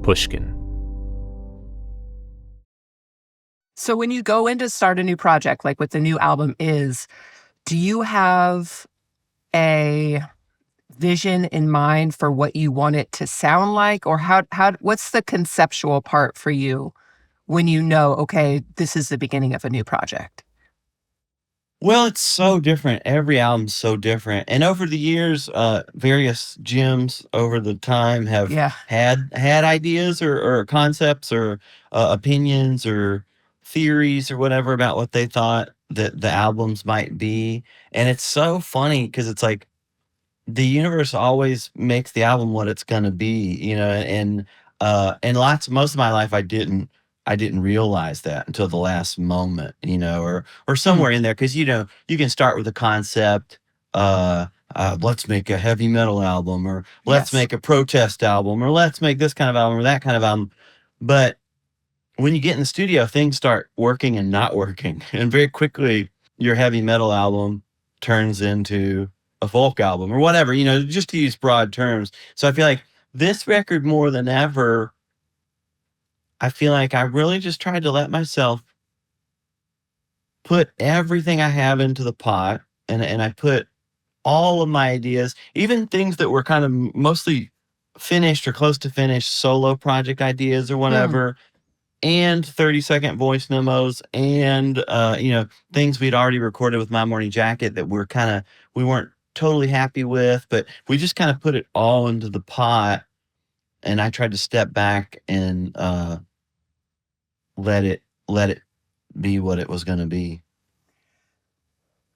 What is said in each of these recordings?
Pushkin. So when you go in to start a new project, like what the new album is, do you have a vision in mind for what you want it to sound like? Or what's the conceptual part for you when you know, okay, this is the beginning of a new project? Well, it's so different. Every album's so different. And over the years, various gyms over the time have Yeah. had ideas or concepts or opinions or theories or whatever about what they thought that the albums might be. And it's so funny because it's like the universe always makes the album what it's gonna be, and most of my life I didn't realize that until the last moment, or Hmm. somewhere in there, because you can start with a concept, uh, let's make a heavy metal album, or let's Yes. make a protest album, or let's make this kind of album or that kind of album. But when you get in the studio, things start working and not working, and very quickly your heavy metal album turns into a folk album or whatever, just to use broad terms. So I feel like this record more than ever, I feel like I really just tried to let myself put everything I have into the pot, and I put all of my ideas, even things that were kind of mostly finished or close to finished solo project ideas or Hmm. whatever, and 30-second voice memos, and things we'd already recorded with My Morning Jacket that we weren't totally happy with, but we just kind of put it all into the pot, and I tried to step back and let it be what it was going to be.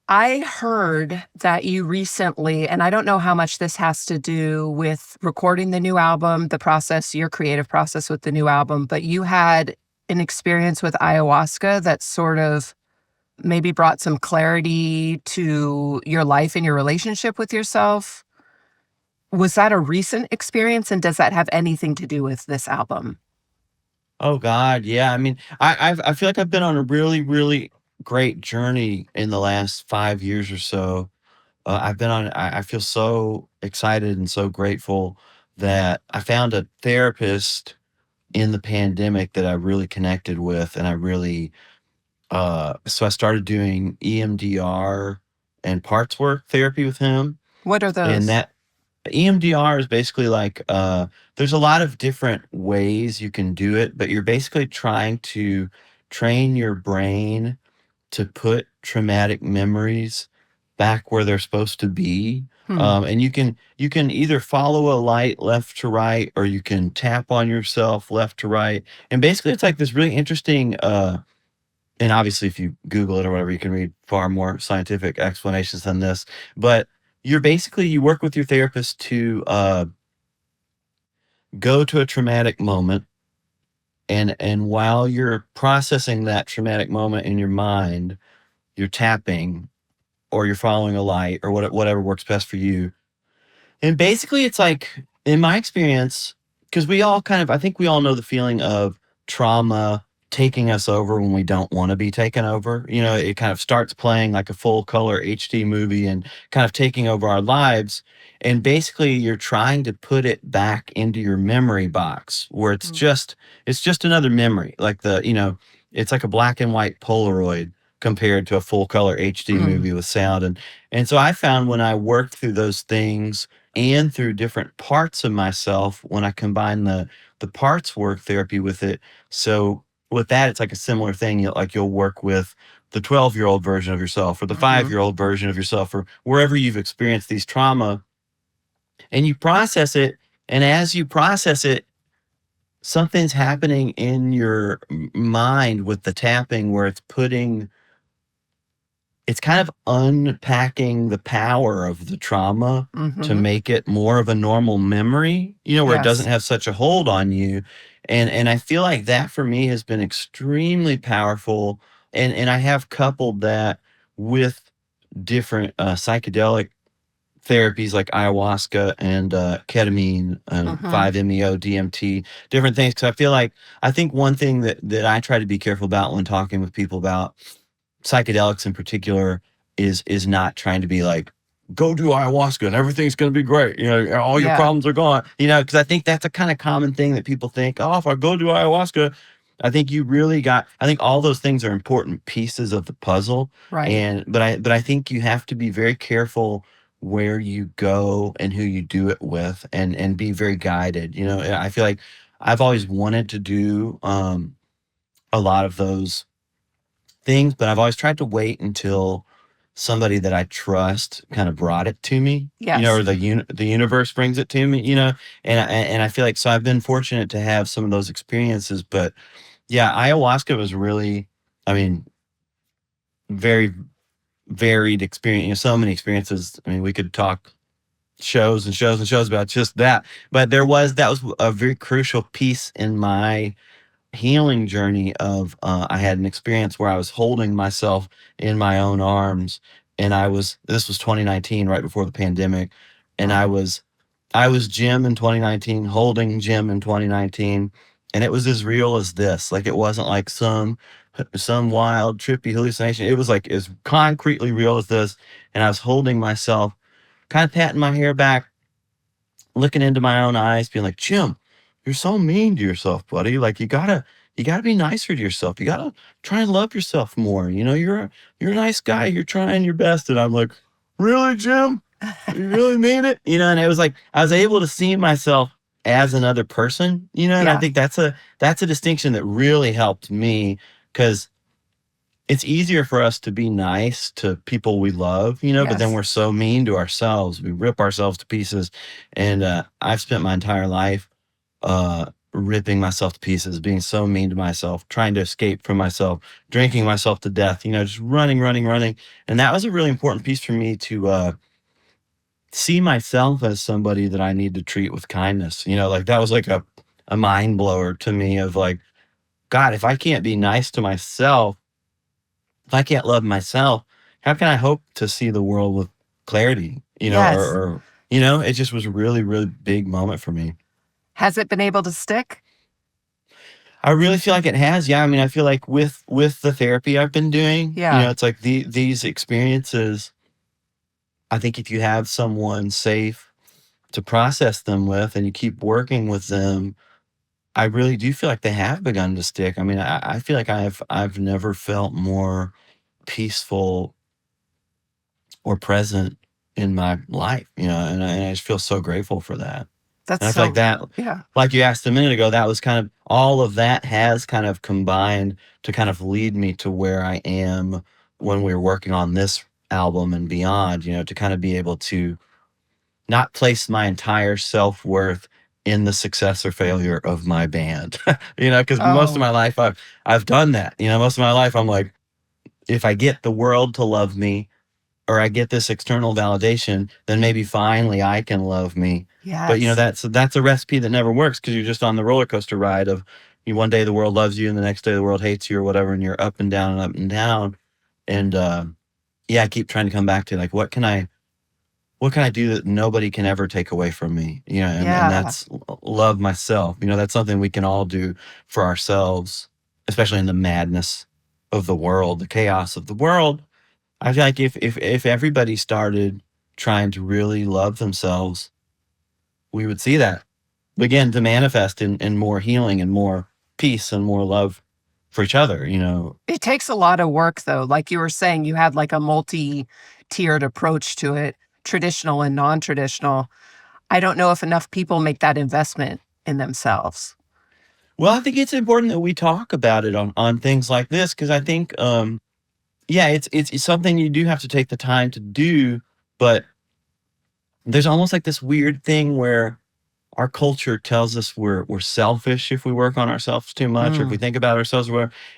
I heard that you recently, and I don't know how much this has to do with recording the new album, the process, your creative process with the new album, but you had an experience with ayahuasca that sort of maybe brought some clarity to your life and your relationship with yourself. Was that a recent experience, and does that have anything to do with this album? Oh God, yeah. I mean, I feel like I've been on a really, really great journey in the last 5 years or so. I've been on. I feel so excited and so grateful that I found a therapist in the pandemic that I really connected with, and I really. So I started doing EMDR and parts work therapy with him, What are and those? that EMDR is basically like, there's a lot of different ways you can do it, but you're basically trying to train your brain to put traumatic memories back where they're supposed to be. Hmm. And you can either follow a light left to right, or you can tap on yourself left to right. And basically, it's like this really interesting. And obviously, if you Google it or whatever, you can read far more scientific explanations than this. But you work with your therapist to go to a traumatic moment, and while you're processing that traumatic moment in your mind, you're tapping or you're following a light or whatever works best for you. And basically, it's like, in my experience, because I think we all know the feeling of trauma taking us over when we don't want to be taken over. It kind of starts playing like a full color HD movie and kind of taking over our lives. And basically, you're trying to put it back into your memory box where Hmm. it's just another memory. Like it's like a black and white Polaroid compared to a full color HD Hmm. movie with sound. And so I found when I worked through those things and through different parts of myself, when I combine the parts work therapy with it. So with that, it's like a similar thing. You'll work with the 12-year-old version of yourself or the Hmm. 5-year-old version of yourself or wherever you've experienced these trauma, and you process it. And as you process it, something's happening in your mind with the tapping where it's kind of unpacking the power of the trauma to Hmm. make it more of a normal memory, where it doesn't Yes. have such a hold on you. And I feel like that for me has been extremely powerful. And I have coupled that with different psychedelic therapies like ayahuasca and ketamine and Hmm. 5-MeO, DMT, different things. Because I think one thing that I try to be careful about when talking with people about psychedelics in particular is not trying to be like go do ayahuasca and everything's going to be great. All your Yeah. problems are gone. Because I think that's a kind of common thing that people think, oh, if I go do ayahuasca, I think I think all those things are important pieces of the puzzle. Right. But I think you have to be very careful where you go and who you do it with, and be very guided. I feel like I've always wanted to do a lot of those things, but I've always tried to wait until somebody that I trust kind of brought it to me, Yes. or the universe brings it to me, and I feel like, so I've been fortunate to have some of those experiences. But yeah, ayahuasca was really, I mean, very varied experience, so many experiences. I mean, we could talk shows and shows and shows about just that, but that was a very crucial piece in my healing journey of I had an experience where I was holding myself in my own arms, and this was 2019, right before the pandemic, and Wow. I was Jim in 2019, holding Jim in 2019, and it was as real as this. Like, it wasn't like some wild trippy hallucination. It was like as concretely real as this, and I was holding myself, kind of patting my hair back, looking into my own eyes, being like, Jim, you're so mean to yourself, buddy. Like, you gotta be nicer to yourself. You gotta try and love yourself more. You're a nice guy. You're trying your best. And I'm like, really, Jim? You really mean it? And it was like I was able to see myself as another person, and I Yeah. think that's a distinction that really helped me, because it's easier for us to be nice to people we love, but then Yes. we're so mean to ourselves. We rip ourselves to pieces. And I've spent my entire life ripping myself to pieces, being so mean to myself, trying to escape from myself, drinking myself to death, just running, running, running. And that was a really important piece for me to see myself as somebody that I need to treat with kindness. Like, that was like a mind blower to me of like, God, if I can't be nice to myself, if I can't love myself, how can I hope to see the world with clarity? Yes. It just was a really, really big moment for me. Has it been able to stick? I really feel like it has. Yeah. I mean, I feel like with the therapy I've been doing, Yeah. it's like these experiences, I think if you have someone safe to process them with, and you keep working with them, I really do feel like they have begun to stick. I mean, I feel like I've never felt more peaceful or present in my life, and I just feel so grateful for that. That's And I feel like so, that, yeah. like you asked a minute ago, that was kind of all of that has kind of combined to kind of lead me to where I am when we were working on this album and beyond, to kind of be able to not place my entire self-worth in the success or failure of my band. Because most of Oh, my life I've done that. Most of my life I'm like, if I get the world to love me, or I get this external validation, then maybe finally I can love me. But yes. that's a recipe that never works, because you're just on the roller coaster ride of, one day the world loves you and the next day the world hates you or whatever, and you're up and down and up and down. And yeah, I keep trying to come back to like, what can I do that nobody can ever take away from me? And Yeah. that's love myself. That's something we can all do for ourselves, especially in the madness of the world, the chaos of the world. I feel like if everybody started trying to really love themselves, we would see that begin to manifest in more healing and more peace and more love for each other. It takes a lot of work, though. Like you were saying, you had like a multi-tiered approach to it, traditional and non-traditional. I don't know if enough people make that investment in themselves. Well, I think it's important that we talk about it on things like this, because I think yeah, it's something you do have to take the time to do, but there's almost like this weird thing where our culture tells us we're selfish if we work on ourselves too much, or if we Mm, think about ourselves.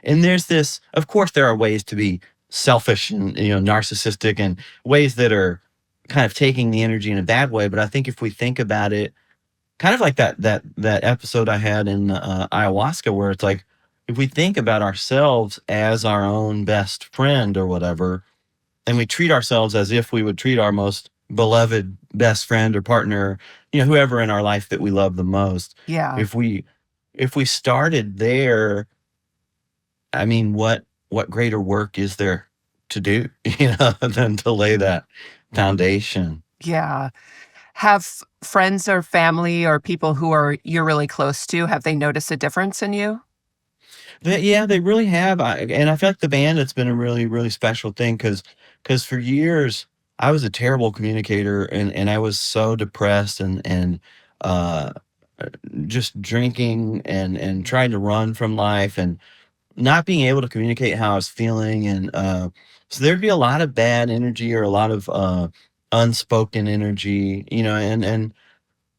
And there's this, of course, there are ways to be selfish and narcissistic, and ways that are kind of taking the energy in a bad way. But I think if we think about it, kind of like that episode I had in ayahuasca, where it's like, if we think about ourselves as our own best friend or whatever, and we treat ourselves as if we would treat our most beloved best friend or partner, whoever in our life that we love the most. yeah. If we started there, I mean, what greater work is there to do, than to lay foundation. Yeah. Have friends or family or people who are you're really close to, have they noticed a difference in you? Yeah, they really have. And I feel like the band, it's been a really, really special thing because for years I was a terrible communicator and I was so depressed and uh, just drinking and trying to run from life and not being able to communicate how I was feeling. And so there'd be a lot of bad energy or a lot of unspoken energy, and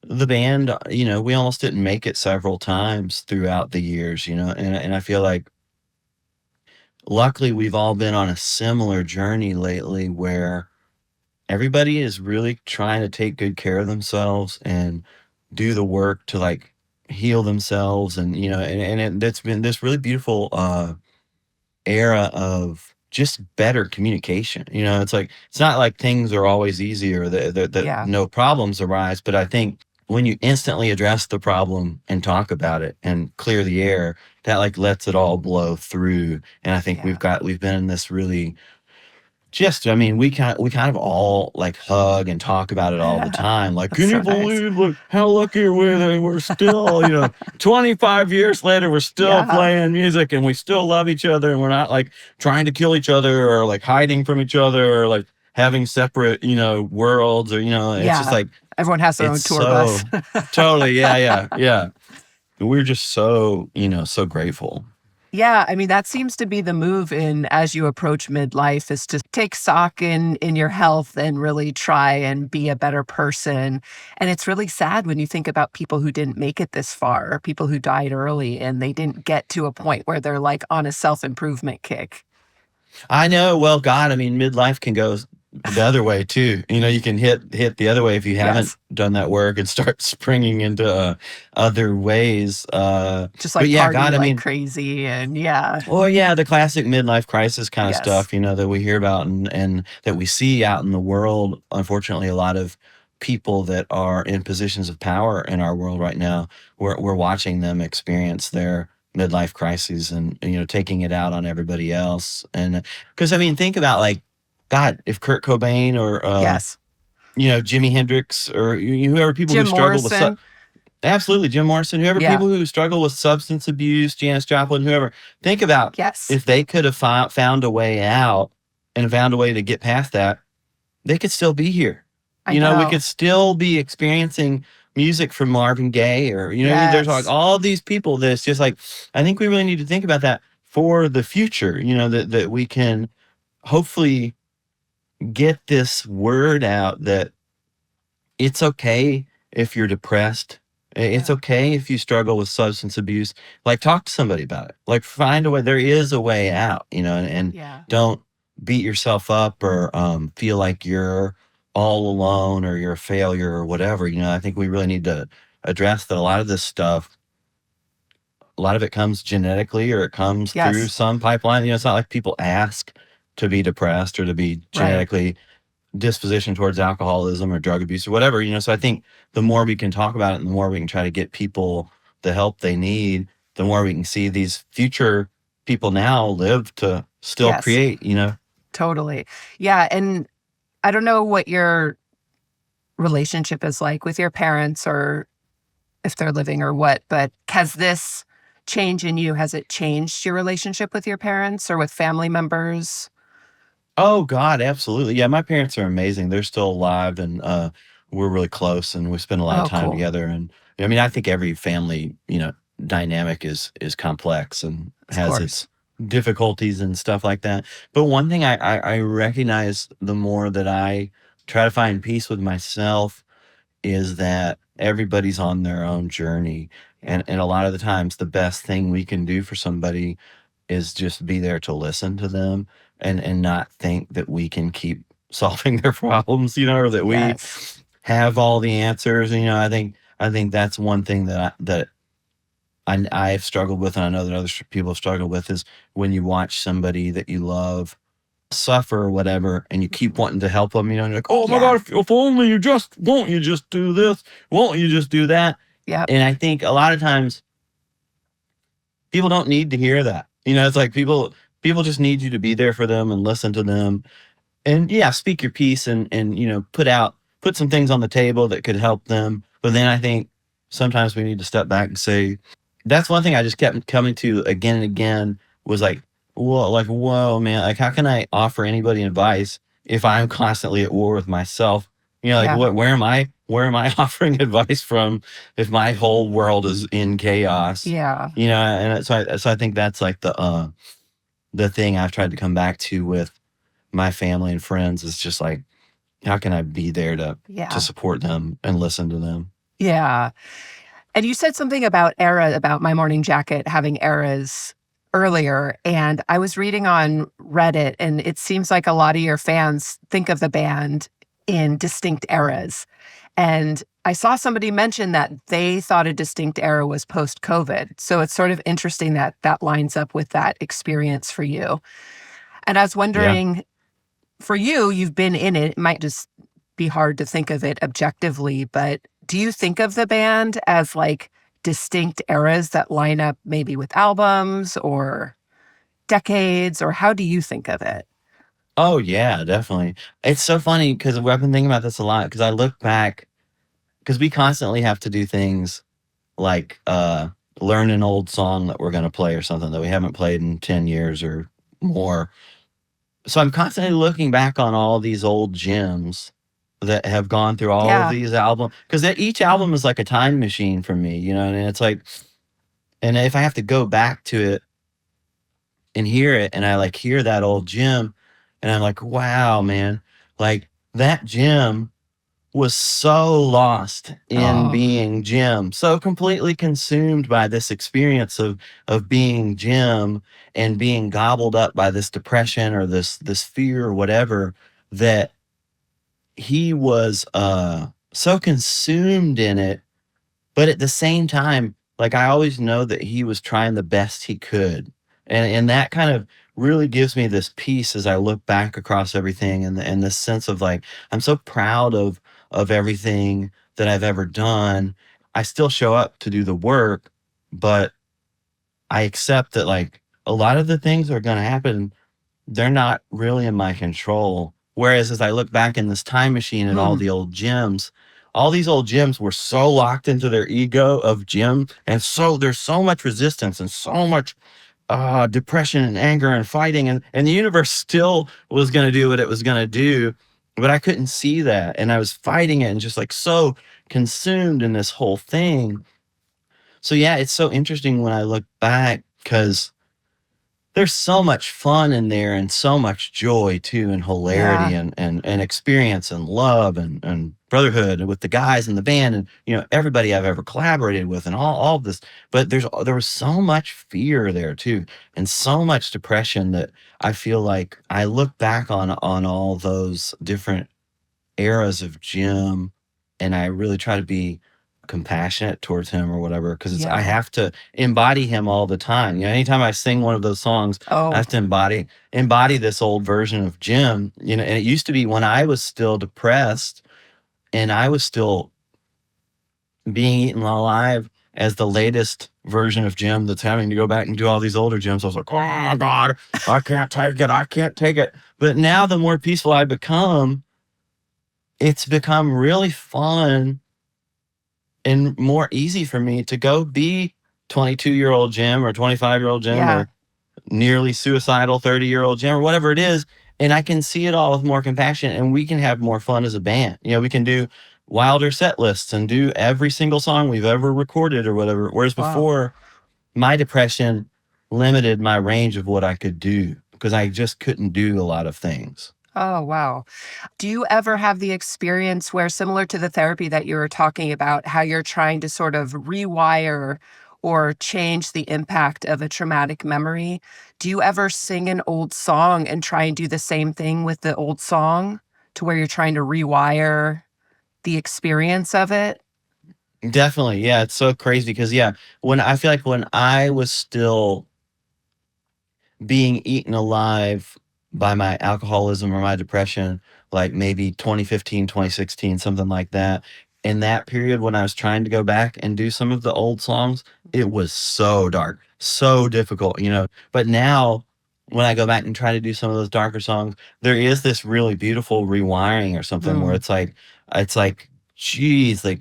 the band, we almost didn't make it several times throughout the years, and I feel like luckily we've all been on a similar journey lately where everybody is really trying to take good care of themselves and do the work to like heal themselves. And that's been this really beautiful era of just better communication. It's like it's not like things are always easy or that Yeah. no problems arise, but I think when you instantly address the problem and talk about it and clear the air, that like lets it all blow through. And I think Yeah. we've been in this really just, I mean, we kind of all like hug and talk about it all the time. Like, That's can you so nice. believe like how lucky are we that we're still, 25 years later, we're still Yeah. playing music and we still love each other and we're not like trying to kill each other or like hiding from each other or like having separate, worlds or, it's just Yeah. like Everyone has their it's own tour bus. so totally, yeah, yeah, yeah. We're just so, so grateful. Yeah, I mean, that seems to be the move in as you approach midlife is to take stock in your health and really try and be a better person. And it's really sad when you think about people who didn't make it this far, or people who died early and they didn't get to a point where they're like on a self-improvement kick. I know. Well, God, I mean, midlife can go the other way too. You can hit the other way if you haven't Yes. done that work and start springing into other ways. Just But like yeah, party God, I like mean, crazy and yeah. well, yeah, the classic midlife crisis kind of Yes. stuff, that we hear about and that we see out in the world. Unfortunately, a lot of people that are in positions of power in our world right now, we're watching them experience their midlife crises and taking it out on everybody else. And because I mean, think about like, God, if Kurt Cobain or Yes. Jimi Hendrix or whoever people who Jim struggle with Morrison. absolutely, Jim Morrison, whoever Yeah. people who struggle with substance abuse, Janis Joplin, whoever. Think about Yes. if they could have found a way out and found a way to get past that, they could still be here. I We could know. still be experiencing music from Marvin Gaye or there's like Yes. all these people that it's just like I think we really need to think about that for the future, that we can hopefully get this word out that it's okay if you're depressed. It's Yeah. okay if you struggle with substance abuse. Like, talk to somebody about it. Like, find a way. There is a way out, and Yeah. don't beat yourself up or feel like you're all alone or you're a failure or whatever. I think we really need to address that a lot of this stuff, a lot of it comes genetically or it comes through Yes. some pipeline. It's not like people ask to be depressed or to be Right. genetically disposition towards alcoholism or drug abuse or whatever, so I think the more we can talk about it and the more we can try to get people the help they need, the more we can see these future people now live to still Yes. create. Totally. Yeah, and I don't know what your relationship is like with your parents or if they're living or what, but has this change in you, has it changed your relationship with your parents or with family members? Oh God, absolutely. Yeah, my parents are amazing. They're still alive and we're really close and we spend a lot of Oh, time cool. together. And I mean, I think every family, dynamic is complex and Of has course. its difficulties and stuff like that. But one thing I recognize the more that I try to find peace with myself is that everybody's on their own journey. Yeah. And a lot of the times the best thing we can do for somebody is just be there to listen to them and not think that we can keep solving their problems, or that we Yes. have all the answers. I think that's one thing that I've struggled with, and I know that other people have struggled with, is when you watch somebody that you love suffer or whatever, and you keep Mhm. wanting to help them, and you're like, oh my Yeah. God, if only won't you just do this? Won't you just do that? Yep. And I think a lot of times people don't need to hear that. It's like people just need you to be there for them and listen to them and yeah, speak your piece and put some things on the table that could help them. But then I think sometimes we need to step back and say, that's one thing I just kept coming to again and again was like, whoa, man, like how can I offer anybody advice if I'm constantly at war with myself? Like Yeah. where am I offering advice from if my whole world is in chaos? Yeah. And so I think that's like the thing I've tried to come back to with my family and friends is just like, how can I be there to Yeah. support them and listen to them? Yeah. And you said something about about My Morning Jacket having eras earlier. And I was reading on Reddit, and it seems like a lot of your fans think of the band in distinct eras. And I saw somebody mention that they thought a distinct era was post COVID. So it's sort of interesting that that lines up with that experience for you. And I was Yeah. wondering, for you, you've been in it. It might just be hard to think of it objectively, but do you think of the band as like distinct eras that line up maybe with albums or decades, or how do you think of it? Oh yeah, definitely. It's so funny because I've been thinking about this a lot because I look back because we constantly have to do things like learn an old song that we're going to play or something that we haven't played in 10 years or more. So I'm constantly looking back on all these old gems that have gone through all of Yeah. these albums because each album is like a time machine for me, and it's like, and if I have to go back to it and hear it and I like hear that old gem and I'm like, wow, man, like that gem was so lost in Oh, being Jim, so completely consumed by this experience of being Jim and being gobbled up by this depression or this fear or whatever that he was so consumed in it. But at the same time, like I always know that he was trying the best he could. And that kind of really gives me this peace as I look back across everything and this sense of like I'm so proud of everything that I've ever done. I still show up to do the work, but I accept that like a lot of the things are going to happen, they're not really in my control. Whereas as I look back in this time machine at hmm. all these old gyms were so locked into their ego of gym. And so there's so much resistance and so much depression and anger and fighting. And the universe still was going to do what it was going to do. But I couldn't see that. And I was fighting it and just like so consumed in this whole thing. So yeah, it's so interesting when I look back because there's so much fun in there and so much joy too and hilarity Yeah. and experience and love and brotherhood with the guys in the band and everybody I've ever collaborated with and all of this. But there was so much fear there too and so much depression that I feel like I look back on all those different eras of Jim, and I really try to be compassionate towards him or whatever because I Yeah. have to embody him all the time. Anytime I sing one of those songs, I Oh, have to embody this old version of Jim. And it used to be when I was still depressed and I was still being eaten alive as the latest version of Jim that's having to go back and do all these older Jims. I was like, oh God, I can't take it. I can't take it. But now the more peaceful I become, it's become really fun and more easy for me to go be 22-year-old Jim or 25-year-old Jim yeah. or nearly suicidal 30-year-old Jim or whatever it is. And I can see it all with more compassion and we can have more fun as a band. We can do wilder set lists and do every single song we've ever recorded or whatever. Whereas Wow. before, my depression limited my range of what I could do because I just couldn't do a lot of things. Oh, wow. Do you ever have the experience where, similar to the therapy that you were talking about, how you're trying to sort of rewire or change the impact of a traumatic memory? Do you ever sing an old song and try and do the same thing with the old song to where you're trying to rewire the experience of it? Definitely. Yeah. It's so crazy because, yeah, when I feel like when I was still being eaten alive by my alcoholism or my depression, like maybe 2015, 2016, something like that. In that period, when I was trying to go back and do some of the old songs, it was so dark, so difficult. But now when I go back and try to do some of those darker songs, there is this really beautiful rewiring or something where Mm, it's like, geez, like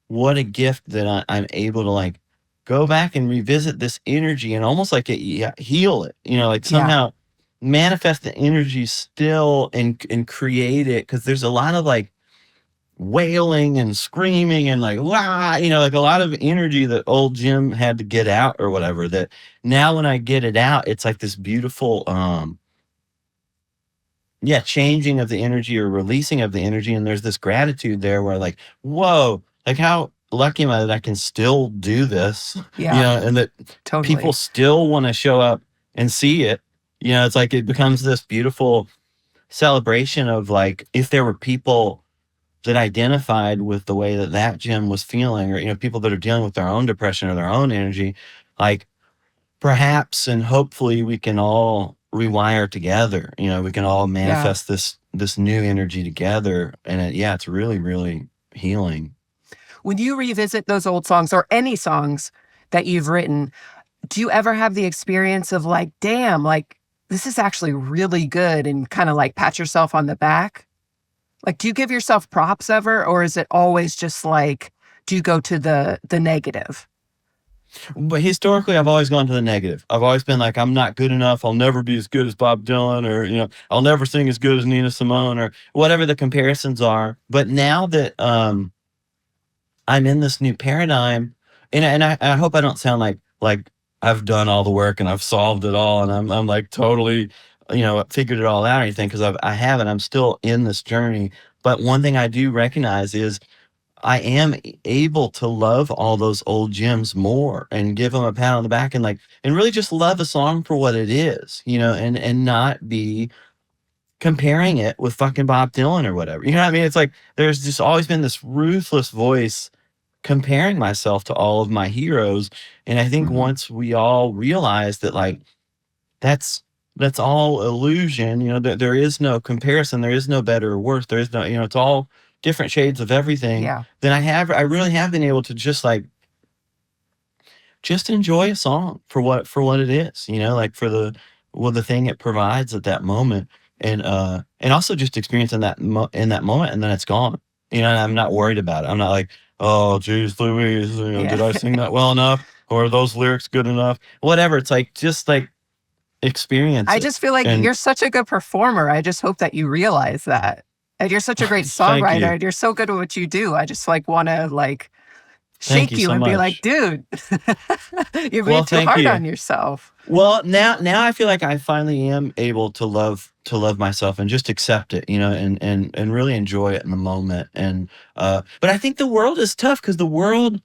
what a gift that I'm able to like go back and revisit this energy and almost like heal it, like yeah, somehow manifest the energy still and create it. Cause there's a lot of like wailing and screaming and like, wow, like a lot of energy that old Jim had to get out or whatever that now when I get it out, it's like this beautiful, yeah, changing of the energy or releasing of the energy. And there's this gratitude there where like, whoa, like how lucky am I that I can still do this, yeah, and that people totally. still want to show up and see it. It's like it becomes this beautiful celebration of like, if there were people that identified with the way that Jim was feeling, or, people that are dealing with their own depression or their own energy, like perhaps and hopefully we can all rewire together. We can all Yeah. manifest this new energy together. And yeah, it's really, really healing. When you revisit those old songs or any songs that you've written, do you ever have the experience of like, damn, like this is actually really good and kind of like pat yourself on the back? Like, do you give yourself props ever, or is it always just like, do you go to the negative? But historically, I've always gone to the negative. I've always been like, I'm not good enough. I'll never be as good as Bob Dylan, or, I'll never sing as good as Nina Simone, or whatever the comparisons are. But now that I'm in this new paradigm, and I hope I don't sound like I've done all the work and I've solved it all, and I'm like totally, figured it all out or anything, because I haven't. I'm still in this journey. But one thing I do recognize is I am able to love all those old gems more and give them a pat on the back and like and really just love a song for what it is, and not be comparing it with fucking Bob Dylan or whatever. You know what I mean? It's like there's just always been this ruthless voice comparing myself to all of my heroes. And I think Mhm. once we all realize that like that's that's all illusion, that there is no comparison, there is no better or worse, there is no, it's all different shades of everything, Yeah. then I really have been able to just like just enjoy a song for what it is, like for the thing it provides at that moment. And also just experiencing in that moment, and then it's gone. And I'm not worried about it. I'm not like, oh geez Louise, Yeah. did I sing that well enough? Or are those lyrics good enough? Whatever. It's like just like experience I it. just feel like And you're such a good performer. I just hope that you realize that. And you're such a great thank songwriter you. and you're so good at what you do. I just like want to like Thank shake you you so and be like, much. dude, you're being Well, too thank hard you. on yourself. Well, now I feel like I finally am able to love myself and just accept it, and really enjoy it in the moment. And but I think the world is tough because the world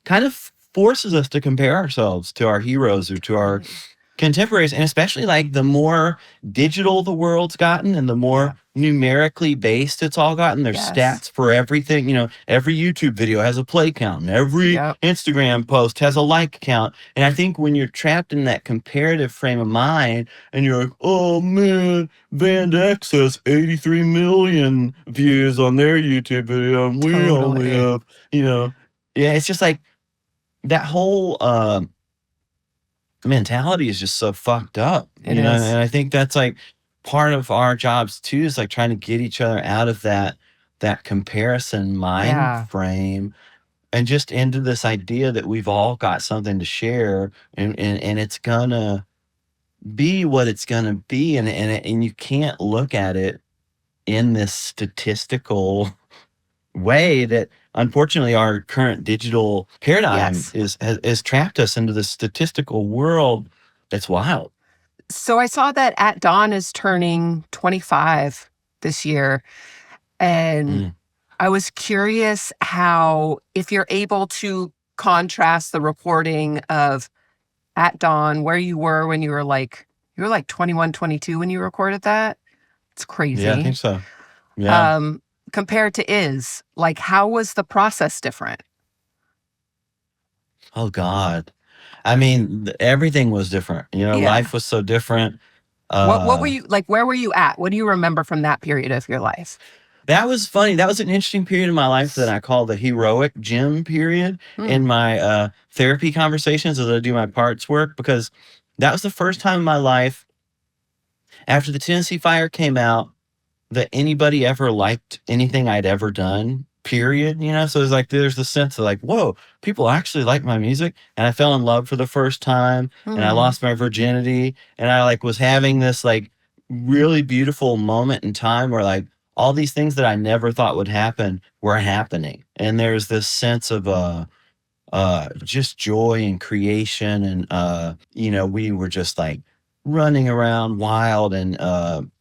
kind of forces us to compare ourselves to our heroes or to our Totally. contemporaries, and especially like the more digital the world's gotten and the Yeah. more numerically based it's all gotten. There's Yes. stats for everything. Every YouTube video has a play count, and every Yep. Instagram post has a like count. And I think when you're trapped in that comparative frame of mind and you're like, oh man, Band X has 83 million views on their YouTube video and we only Totally. have, yeah, it's just like that whole mentality is just so fucked up, It is. and I think that's like part of our jobs too, is like trying to get each other out of that comparison mind Yeah. frame and just into this idea that we've all got something to share, and it's gonna be what it's gonna be, and you can't look at it in this statistical way that unfortunately our current digital paradigm Yes. has trapped us into this statistical world that's wild. So I saw that At Dawn is turning 25 this year. And Mm. I was curious how, if you're able to contrast the recording of At Dawn, where you were when you were like 21, 22 when you recorded that. It's Yeah, I crazy. think so. Yeah. Um, Compared to Is, like, how was the process different? Oh God. I mean, everything was different. Yeah. Life was so different. What were Uh, you like? Where were you at? What do you remember from that period of your life? that was funny. That was an interesting period in my life that I call the heroic gym period Hmm. in my therapy conversations as I do my parts work, because that was the first time in my life after the Tennessee Fire came out, that anybody ever liked anything I'd ever done, period. So it's like there's the sense of like, whoa, people actually like my music. And I fell in love for the first time, and I Hmm. lost my virginity, and I like was having this like really beautiful moment in time where like all these things that I never thought would happen were happening. And there's this sense of just joy and creation. And we were just like running around wild, and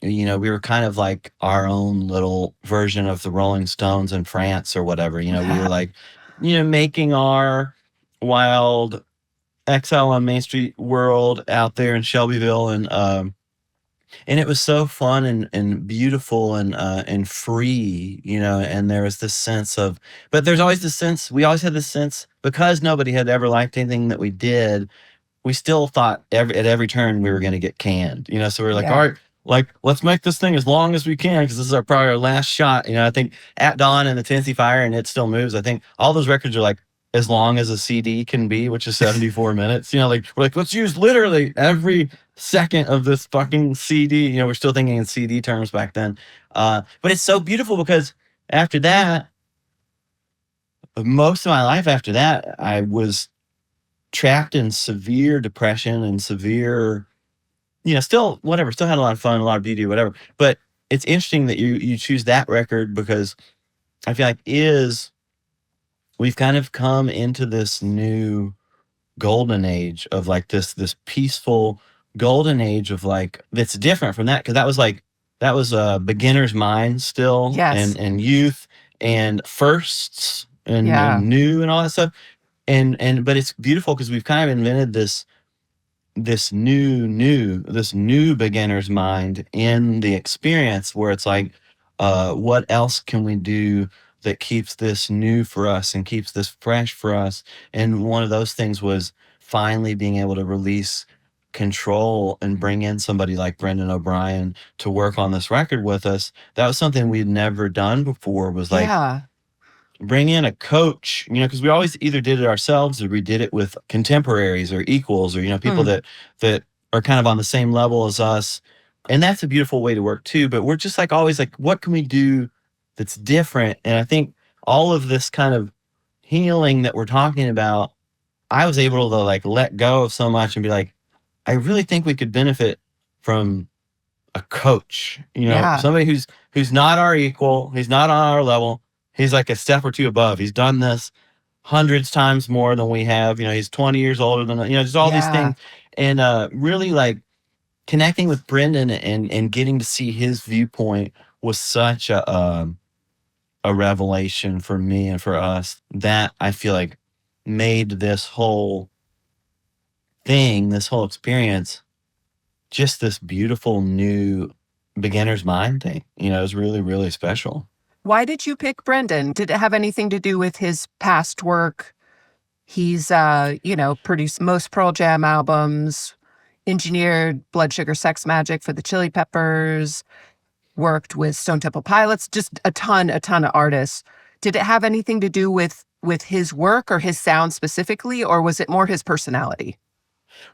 we were kind of like our own little version of the Rolling Stones in France or whatever. We were like making our wild exile on Main Street world out there in Shelbyville. And it was so fun and beautiful and free, and there was this sense of, but there's always this sense, we always had this sense, because nobody had ever liked anything that we did, we still thought at every turn we were going to get canned, so we were like, all Yeah. right, like, let's make this thing as long as we can, because this is probably our last shot. I think At Dawn and the Tennessee Fire and It Still Moves, I think all those records are like as long as a CD can be, which is 74 minutes. Like we're like, let's use literally every second of this fucking CD. We're still thinking in CD terms back then. But it's so beautiful because after that, most of my life after that, I was trapped in severe depression and severe, still whatever, still had a lot of fun, a lot of beauty, whatever. But it's interesting that you choose that record, because I feel like we've kind of come into this new golden age of like this peaceful golden age of like that's different from that, because that was a beginner's mind still, Yes. and youth and firsts Yeah. and new and all that stuff. And but it's beautiful because we've kind of invented this new beginner's mind in the experience, where it's like, what else can we do that keeps this new for us and keeps this fresh for us? And one of those things was finally being able to release control and bring in somebody like Brendan O'Brien to work on this record with us. That was something we'd never done before, was like Yeah. bring in a coach, because we always either did it ourselves or we did it with contemporaries or equals, or people Hmm. that are kind of on the same level as us. And that's a beautiful way to work too. But we're just like always like, what can we do that's different? And I think all of this kind of healing that we're talking about, I was able to like let go of so much and be like, I really think we could benefit from a coach, Yeah. somebody who's not our equal, he's not on our level, he's like a step or two above. He's done this hundreds times more than we have. He's 20 years older than, just all these Yeah. things. And really like connecting with Brendan and getting to see his viewpoint was such a revelation for me and for us, that I feel like made this whole thing, this whole experience, just this beautiful new beginner's mind thing. It was really, really special. Why did you pick Brendan? Did it have anything to do with his past work? He's, produced most Pearl Jam albums, engineered Blood Sugar Sex Magic for the Chili Peppers, worked with Stone Temple Pilots, just a ton of artists. Did it have anything to do with his work or his sound specifically, or was it more his personality?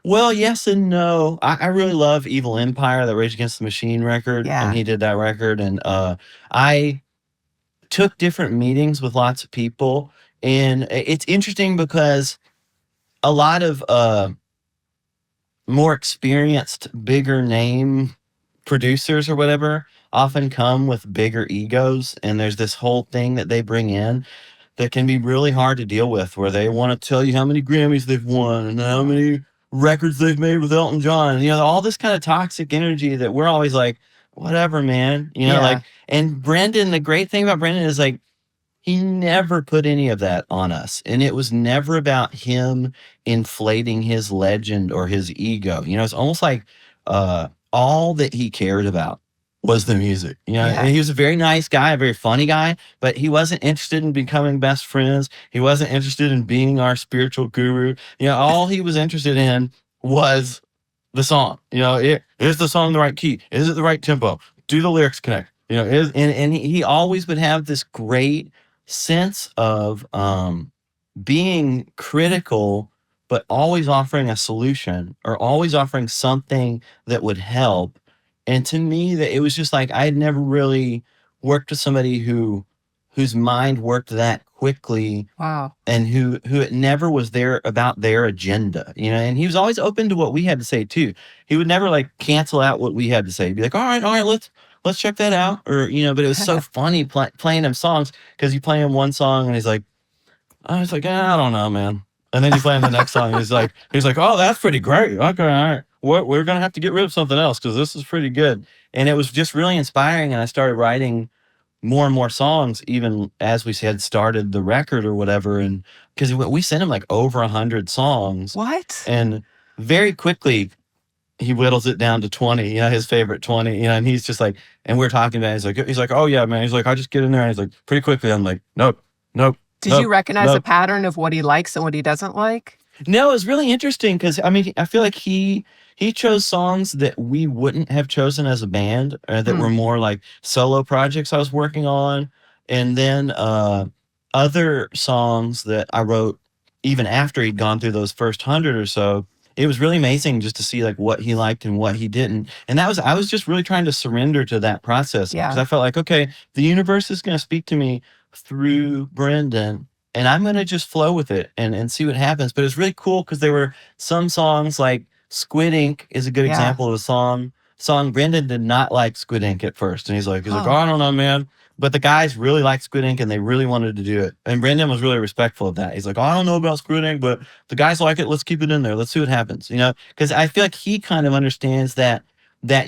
Well, yes and no. I really love Evil Empire, that Rage Against the Machine record, and Yeah. he did that record. And I took different meetings with lots of people, and it's interesting because a lot of more experienced, bigger name producers or whatever often come with bigger egos, and there's this whole thing that they bring in that can be really hard to deal with, where they want to tell you how many Grammys they've won and how many records they've made with Elton John. All this kind of toxic energy that we're always like, whatever, man. Yeah. And Brendan, the great thing about Brendan is like, he never put any of that on us. And it was never about him inflating his legend or his ego. It's almost like all that he cared about was the music. And Yeah. he was a very nice guy, a very funny guy, but he wasn't interested in becoming best friends. He wasn't interested in being our spiritual guru. All he was interested in was the song. Is the song the right key? Is it the right tempo? Do the lyrics connect? And he always would have this great sense of being critical, but always offering a solution or always offering something that would help. And to me, that it was just like I had never really worked with somebody whose mind worked that quickly, Wow. and who it never was there about their agenda, and he was always open to what we had to say too. He would never like cancel out what we had to say. He'd be like, all right, let's check that out, or but it was so funny playing him songs, because you play him one song and he's like, I was like, I don't know, man. And then you play him the next song and he's like, oh, that's pretty great, okay, all right, we're gonna have to get rid of something else because this is pretty good. And it was just really inspiring, and I started writing more and more songs even as we had started the record or whatever. And because we sent him like over 100 songs, What? and very quickly he whittles it down to 20, his favorite 20, and he's just like, and we're talking about it, he's like, oh yeah, man, he's like, I just get in there, and he's like, pretty quickly I'm like, nope, nope, Did you nope, recognize a nope. pattern of what he likes and what he doesn't like? No, it was really interesting because I mean I feel like he chose songs that we wouldn't have chosen as a band, that Hmm. were more like solo projects I was working on, and then other songs that I wrote even after he'd gone through those first 100 or so. It was really amazing just to see like what he liked and what he didn't, and I was just really trying to surrender to that process, because Yeah. I felt like, okay, the universe is going to speak to me through Brendan, and I'm gonna just flow with it and see what happens. But it's really cool because there were some songs like Squid Ink is a good Yeah. example of a song. Brendan did not like Squid Ink at first, and he's like, oh, Huh. I don't know, man. But the guys really liked Squid Ink and they really wanted to do it. And Brendan was really respectful of that. He's like, oh, I don't know about Squid Ink, but the guys like it. Let's keep it in there. Let's see what happens. Because I feel like he kind of understands that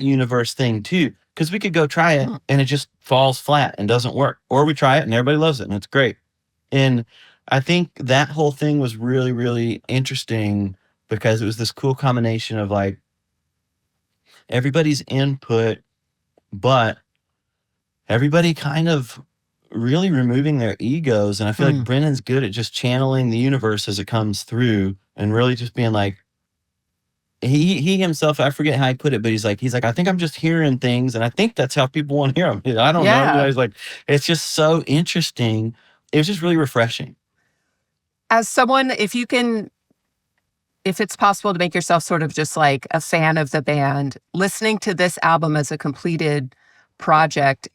universe thing too. Because we could go try it Hmm. and it just falls flat and doesn't work, or we try it and everybody loves it and it's great. And I think that whole thing was really, really interesting because it was this cool combination of like everybody's input, but everybody kind of really removing their egos. And I feel like Hmm. Brennan's good at just channeling the universe as it comes through and really just being like, he himself, I forget how he put it, but he's like, I think I'm just hearing things, and I think that's how people want to hear them. I don't know. Yeah. He's like, it's just so interesting. It was just really refreshing. As someone, if it's possible to make yourself sort of just like a fan of the band, listening to this album as a completed project,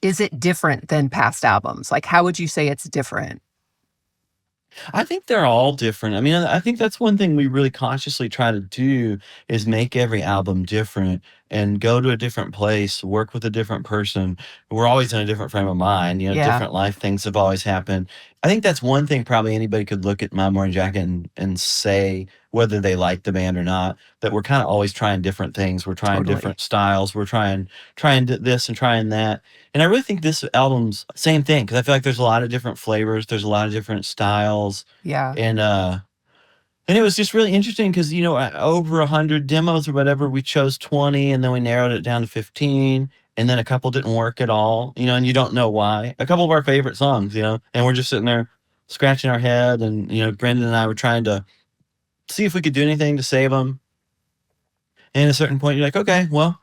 is it different than past albums? Like, how would you say it's different? I think they're all different. I mean, I think that's one thing we really consciously try to do is make every album different and go to a different place, work with a different person. We're always in a different frame of mind, Yeah, different life things have always happened. I think that's one thing probably anybody could look at My Morning Jacket and say whether they like the band or not, that we're kind of always trying different things. We're trying totally. different styles. We're trying this and trying that. And I really think this album's same thing because I feel like there's a lot of different flavors. There's a lot of different styles, Yeah, and it was just really interesting because over 100 demos or whatever, we chose 20, and then we narrowed it down to 15, and then a couple didn't work at all, and you don't know why. A couple of our favorite songs, and we're just sitting there scratching our head, and Brendan and I were trying to see if we could do anything to save them. And at a certain point, you're like, okay, well,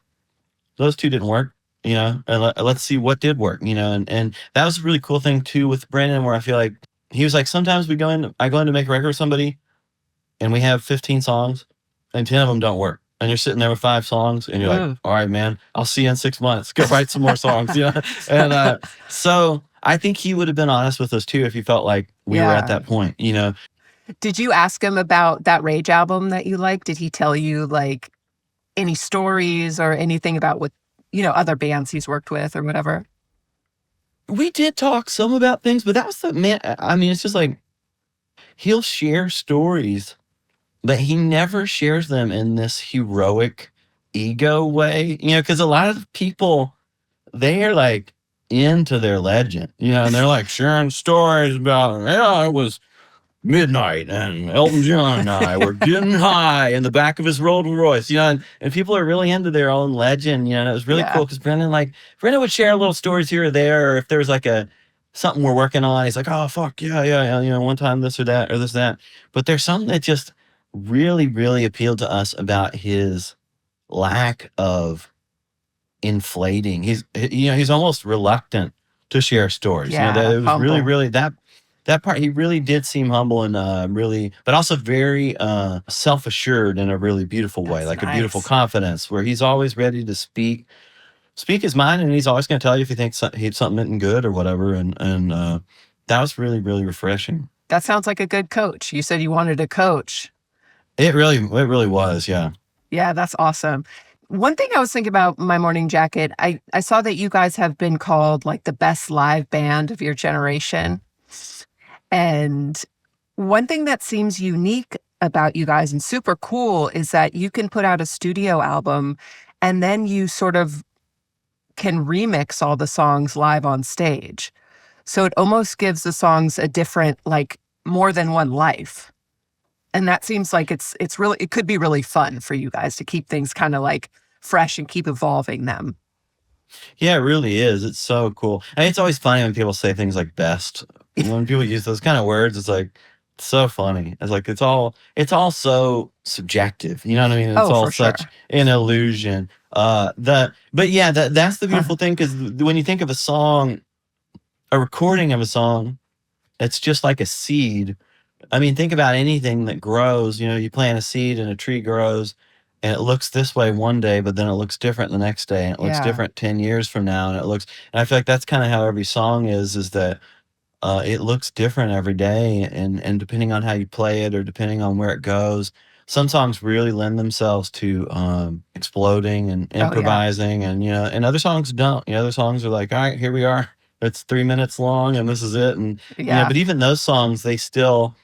those two didn't work, and let's see what did work, and that was a really cool thing too with Brendan, where I feel like he was like, sometimes I go in to make a record with somebody, and we have 15 songs, and 10 of them don't work. And you're sitting there with 5 songs, and you're like, Ugh. all right, man, I'll see you in 6 months. Go write some more songs, And so I think he would have been honest with us too if he felt like we were at Yeah. that point, Did you ask him about that Rage album that you like? Did he tell you like any stories or anything about what, other bands he's worked with or whatever? We did talk some about things, but that was the man. I mean, it's just like he'll share stories, but he never shares them in this heroic ego way, because a lot of people, they're like into their legend, and they're like sharing stories about, yeah, it was midnight and Elton John and I were getting high in the back of his Rolls Royce, and people are really into their own legend, and it was really Yeah. cool because Brendan would share little stories here or there, or if there was like something we're working on, he's like, oh fuck yeah, yeah, yeah, one time this or that or this that. But there's something that just really, really appealed to us about his lack of inflating. He's almost reluctant to share stories. That Yeah. it was really, Humble. really that. that part, he really did seem humble and really, but also very self-assured in a really beautiful way, That's like a beautiful nice. confidence, where he's always ready to speak his mind, and he's always going to tell you if he thinks he's something isn't good or whatever. And that was really, really refreshing. That sounds like a good coach. You said you wanted a coach. It really was, yeah. Yeah, that's awesome. One thing I was thinking about My Morning Jacket, I saw that you guys have been called like the best live band of your generation. And one thing that seems unique about you guys and super cool is that you can put out a studio album and then you sort of can remix all the songs live on stage. So it almost gives the songs a different, like more than one life. And that seems like it's really, it could be really fun for you guys to keep things kind of like fresh and keep evolving them. Yeah, it really is. It's so cool. And it's always funny when people say things like best. When people use those kind of words, it's like so funny. It's like it's all so subjective. You know what I mean? It's Oh, all for such sure. an illusion. The but yeah, that's the beautiful thing, because when you think of a song, a recording of a song, it's just like a seed. I mean, think about anything that grows. You plant a seed and a tree grows, and it looks this way one day, but then it looks different the next day, and it looks Yeah. different 10 years from now. And I feel like that's kind of how every song is that it looks different every day. And depending on how you play it or depending on where it goes, some songs really lend themselves to exploding and Oh, yeah. improvising, and other songs don't. Other songs are like, all right, here we are. It's 3 minutes long and this is it. And Yeah. but even those songs, they'll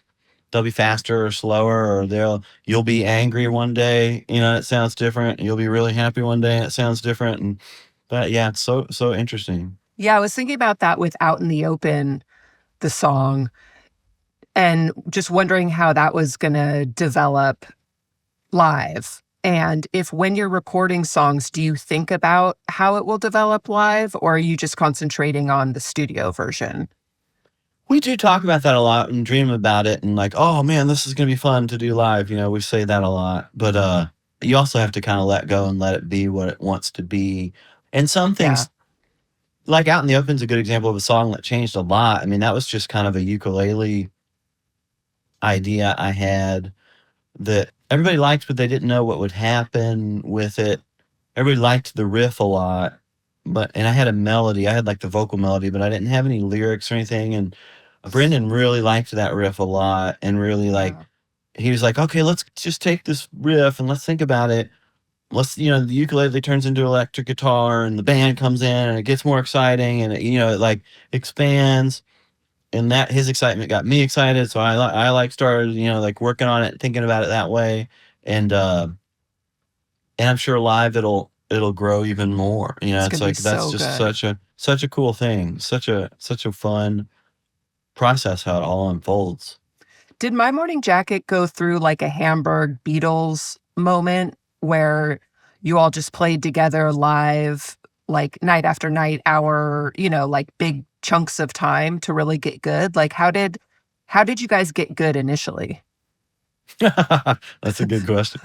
be faster or slower, or you'll be angry one day, it sounds different. You'll be really happy one day and it sounds different. And but yeah, it's so interesting. Yeah. I was thinking about that with Out in the Open, the song, and just wondering how that was going to develop live. And if when you're recording songs, do you think about how it will develop live, or are you just concentrating on the studio version? We do talk about that a lot and dream about it, and like, oh man, this is gonna be fun to do live. We say that a lot. But you also have to kind of let go and let it be what it wants to be. And some Yeah. things, like Out in the Open, is a good example of a song that changed a lot. I mean, that was just kind of a ukulele idea I had that everybody liked, but they didn't know what would happen with it. Everybody liked the riff a lot, and I had a melody. I had like the vocal melody, but I didn't have any lyrics or anything. And Brendan really liked that riff a lot, and really, like, Yeah. he was like, okay, let's just take this riff and let's think about it. The ukulele turns into electric guitar, and the band comes in, and it gets more exciting, and it like expands. And that his excitement got me excited, so I like started like working on it, thinking about it that way. And uh and I'm sure live it'll grow even more. It's It's going to be like that's so just good. such a cool thing, such a fun process how it all unfolds. Did My Morning Jacket go through like a Hamburg Beatles moment where you all just played together live, like night after night, like big chunks of time to really get good? Like how did you guys get good initially? That's a good question.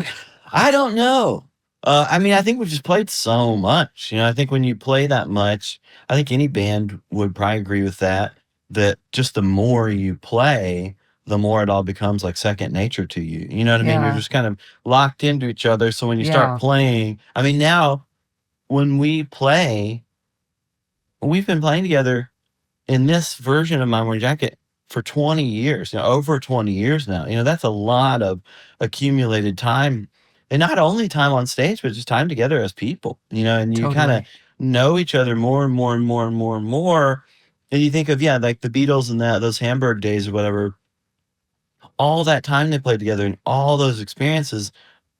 I don't know. I mean, I think we've just played so much. I think when you play that much, I think any band would probably agree with that. That just the more you play, the more it all becomes like second nature to you. You know what I mean? You're Yeah. just kind of locked into each other. So when you start Yeah. playing, I mean, now when we play, we've been playing together in this version of My Morning Jacket for 20 years, over 20 years now. That's a lot of accumulated time. And not only time on stage, but just time together as people, and you kind of Totally. know each other more and more and more and more and more. And you think of, yeah, like the Beatles and those Hamburg days or whatever, all that time they played together and all those experiences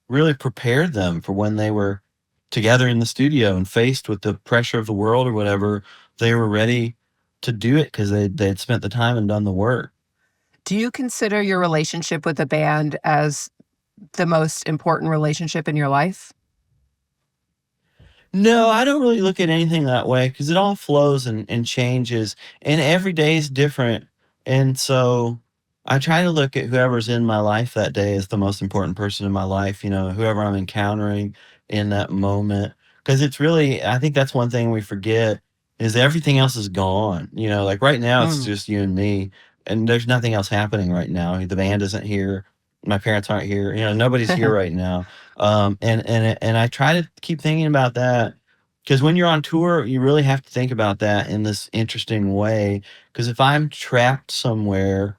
really prepared them for when they were together in the studio and faced with the pressure of the world or whatever. They were ready to do it because they'd spent the time and done the work. Do you consider your relationship with the band as the most important relationship in your life? No, I don't really look at anything that way because it all flows and changes, and every day is different. And so I try to look at whoever's in my life that day as the most important person in my life, whoever I'm encountering in that moment. Because it's really, I think that's one thing we forget, is everything else is gone. Like right now, it's Mm. just you and me. and there's nothing else happening right now. The band isn't here. My parents aren't here. Nobody's here right now. And I try to keep thinking about that, because when you're on tour, you really have to think about that in this interesting way. Because if I'm trapped somewhere,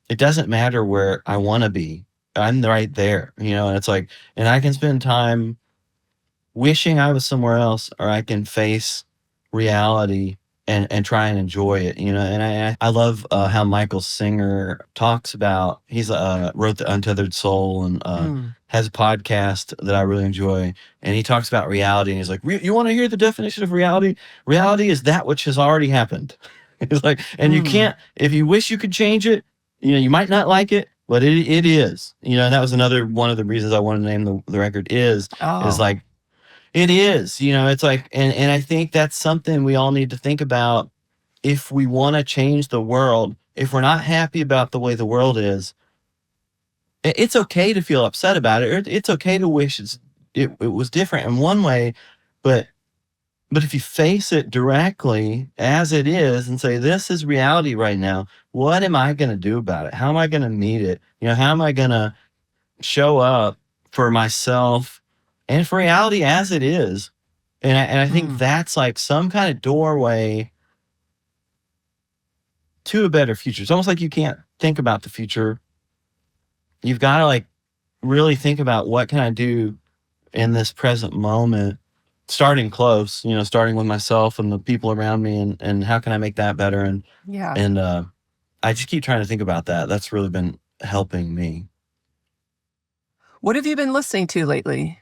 it doesn't matter where I want to be. I'm right there, and it's like, and I can spend time wishing I was somewhere else, or I can face reality and try and enjoy it, And I love how Michael Singer talks about. He's wrote The Untethered Soul, and Mm. has a podcast that I really enjoy. And he talks about reality, and he's like, you want to hear the definition of reality? Reality is that which has already happened. It's like, and you Mm. can't, if you wish you could change it, you might not like it, but it is, and that was another one of the reasons I wanted to name the record is Oh. like, it is, it's like, and I think that's something we all need to think about. If we want to change the world, if we're not happy about the way the world is, it's okay to feel upset about it. Or it's okay to wish it was different in one way, but if you face it directly as it is and say, this is reality right now, what am I going to do about it? How am I going to meet it? How am I going to show up for myself and for reality as it is? And I think Mm. that's like some kind of doorway to a better future. It's almost like you can't think about the future. You've got to like really think about, what can I do in this present moment, starting close, starting with myself and the people around me, and how can I make that better? Yeah. And I just keep trying to think about that. That's really been helping me. What have you been listening to lately?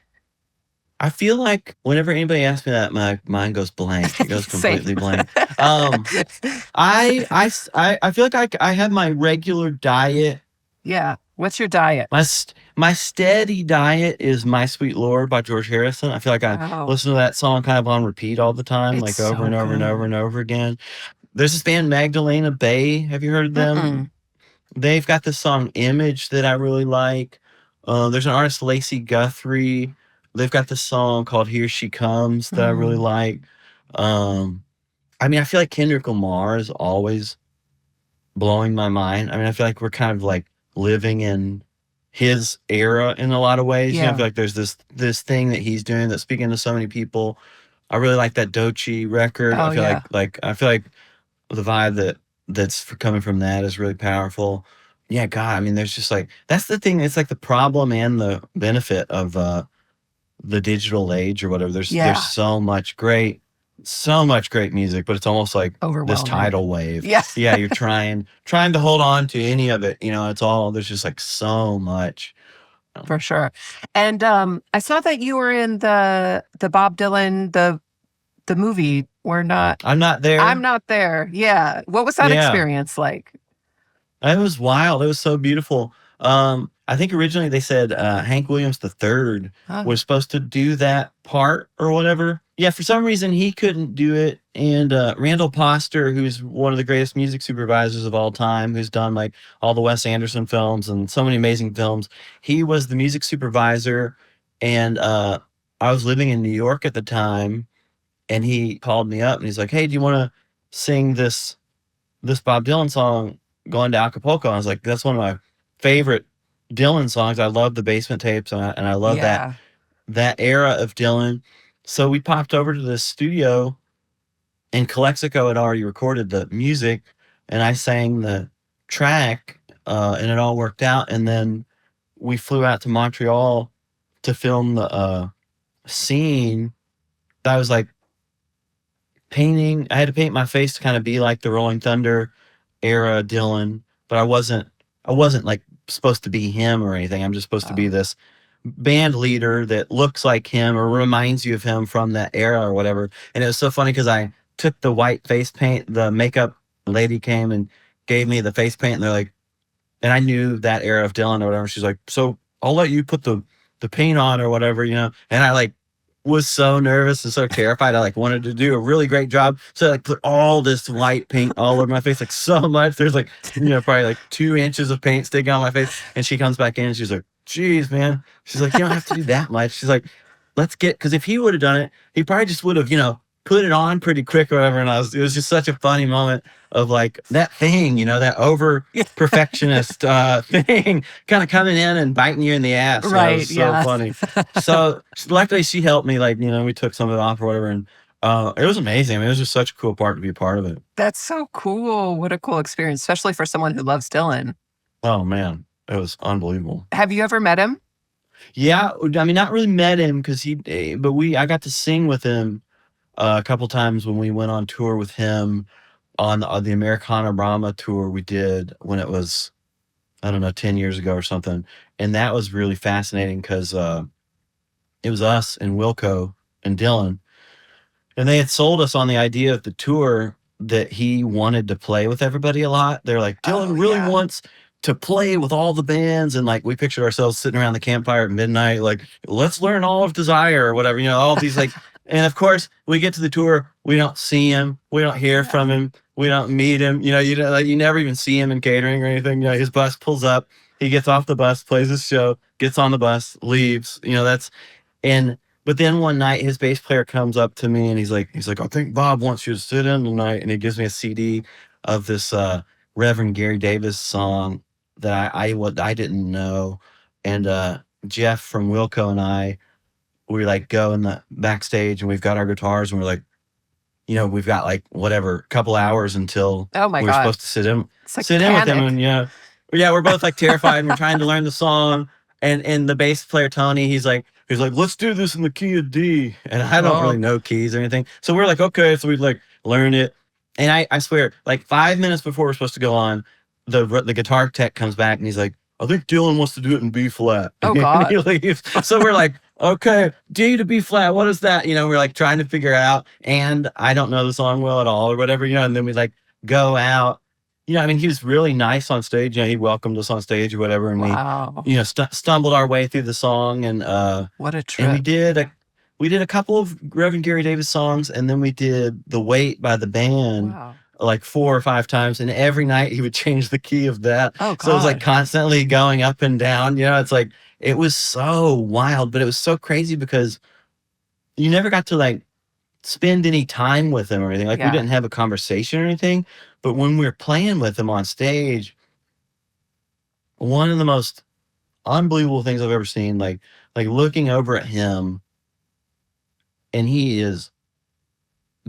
I feel like whenever anybody asks me that, my mind goes blank. It goes Same. completely blank. I feel like I have my regular diet. Yeah. What's your diet? My steady diet is My Sweet Lord by George Harrison. I feel like I Oh, listen to that song kind of on repeat all the time, it's like over so and over and over good. and over again. There's this band, Magdalena Bay. Have you heard of them? Mm-mm. They've got this song Image that I really like. There's an artist, Lacey Guthrie. They've got this song called Here She Comes that I really Mm. like. I mean, I feel like Kendrick Lamar is always blowing my mind. I mean, I feel like we're kind of like living in his era in a lot of ways. I Yeah. feel like there's this thing that he's doing that's speaking to so many people. I really like that Doechii record. Oh, I feel yeah. I feel like the vibe that's coming from that is really powerful. Yeah, God, I mean, there's just like, that's the thing. It's like the problem and the benefit of the digital age or whatever. There's Yeah. so much great music, but it's almost like this Overwhelming. tidal wave. Yeah. Yeah, you're trying to hold on to any of it. It's all, there's just like so much. For sure. And I saw that you were in the Bob Dylan, the movie. I'm not there. I'm Not There. Yeah. What was that Yeah. experience like? It was wild. It was so beautiful. I think originally they said Hank Williams III Oh, was supposed to do that part or whatever. Yeah, for some reason he couldn't do it. And Randall Poster, who's one of the greatest music supervisors of all time, who's done like all the Wes Anderson films and so many amazing films, he was the music supervisor. And I was living in New York at the time, and he called me up and he's like, "Hey, do you want to sing this Bob Dylan song, Going to Acapulco?" I was like, that's one of my favorite Dylan songs. I love the Basement Tapes, and I love yeah. that era of Dylan. So we popped over to the studio, and Calexico had already recorded the music, and I sang the track, and it all worked out. And then we flew out to Montreal to film the scene. That was like painting. I had to paint my face to kind of be like the Rolling Thunder era Dylan, but I wasn't like supposed to be him or anything. I'm just supposed to be Oh, this band leader that looks like him or reminds you of him from that era or whatever. And it was so funny because I took the white face paint. The makeup lady came and gave me the face paint, and they're like, and I knew that era of Dylan or whatever. She's like, "So I'll let you put the paint on or whatever." And I like was so nervous and so terrified. I like wanted to do a really great job. So I like put all this white paint all over my face, like so much. There's like, probably like 2 inches of paint sticking on my face. And she comes back in and she's like, "Geez, man." She's like, "You don't have to do that much." She's like, "Let's get," because if he would have done it, he probably just would have, put it on pretty quick or whatever. And it was just such a funny moment of like that thing, that over perfectionist thing kind of coming in and biting you in the ass. It Right. was so Yeah. funny. So luckily she helped me, like, we took some of it off or whatever. And it was amazing. I mean, it was just such a cool part to be a part of it. That's so cool. What a cool experience, especially for someone who loves Dylan. Oh man, it was unbelievable. Have you ever met him? Yeah. I mean, not really met him because I got to sing with him a couple times when we went on tour with him on the Americana Rama tour we did when it was, I don't know, 10 years ago or something. And that was really fascinating because it was us and Wilco and Dylan. And they had sold us on the idea of the tour that he wanted to play with everybody a lot. They're like, Oh, Dylan really yeah. wants to play with all the bands. And like, we pictured ourselves sitting around the campfire at midnight, like, let's learn all of Desire or whatever, all these like, and of course, we get to the tour, we don't see him, we don't hear from him, we don't meet him. You never even see him in catering or anything. His bus pulls up, he gets off the bus, plays his show, gets on the bus, leaves. But then one night his bass player comes up to me and he's like, I think Bob wants you to sit in tonight. And he gives me a CD of this Reverend Gary Davis song that I didn't know. And Jeff from Wilco and we like go in the backstage and we've got our guitars and we're like, we've got like whatever, couple hours until Oh my we're God. supposed to sit in It's like with him. panic. And yeah, we're both like terrified and we're trying to learn the song. And the bass player, Tony, he's like, let's do this in the key of D. And I don't really know keys or anything. So we're like, okay. So we like learn it. And I swear, like 5 minutes before we're supposed to go on, the guitar tech comes back and he's like, I think Dylan wants to do it in B flat. Oh, And God. he leaves. So we're like, okay, D to B flat. What is that? We're like trying to figure it out. And I don't know the song well at all or whatever, and then we like go out. I mean, he was really nice on stage. He welcomed us on stage or whatever. And Wow. we, stumbled our way through the song. And What a trip. and we did a couple of Reverend Gary Davis songs. And then we did The Weight by the band. Wow. Like 4 or 5 times, and every night he would change the key of that. Oh, God. So it was like constantly going up and down. It's like, it was so wild, but it was so crazy because you never got to like spend any time with him or anything. Like we didn't have a conversation or anything, but when we were playing with him on stage, one of the most unbelievable things I've ever seen, like looking over at him and he is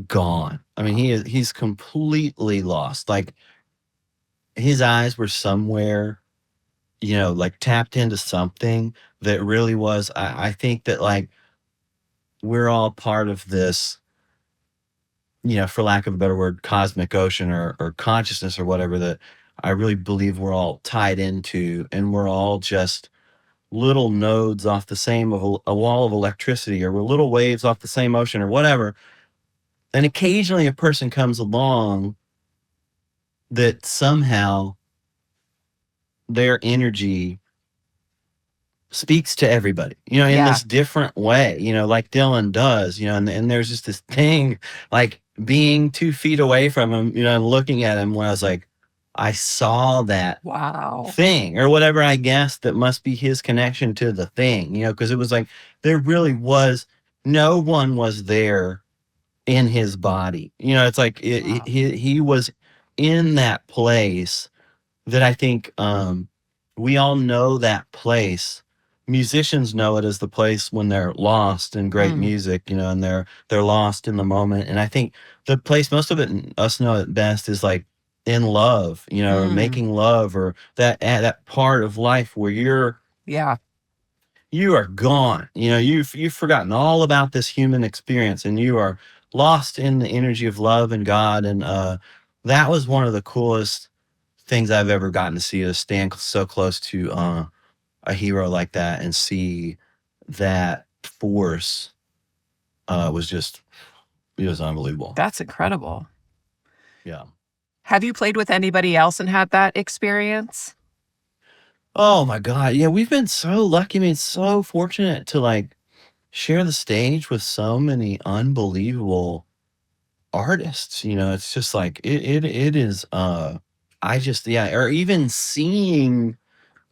gone. I mean, he's completely lost. Like his eyes were somewhere, like tapped into something that really was, I think that like we're all part of this, for lack of a better word, cosmic ocean or consciousness or whatever, that I really believe we're all tied into, and we're all just little nodes off the same of a wall of electricity, or we're little waves off the same ocean or whatever. And occasionally a person comes along that somehow their energy speaks to everybody, in this different way, like Dylan does, and there's just this thing, like being 2 feet away from him, and looking at him when I was like, I saw that thing or whatever, I guess that must be his connection to the thing, because it was like, there really was, no one was there in his body. It's like he was in that place that I think we all know that place. Musicians know it as the place when they're lost in great music, and they're lost in the moment. And I think the place most of us know it best is like in love, or making love, or that part of life where you are gone. You've forgotten all about this human experience, and you are lost in the energy of love and God. And that was one of the coolest things I've ever gotten to see, is stand so close to a hero like that and see that force. It was unbelievable. That's incredible. Yeah. Have you played with anybody else and had that experience? Oh my God. Yeah, we've been so lucky. I mean, so fortunate to like share the stage with so many unbelievable artists. It's just like it is or even seeing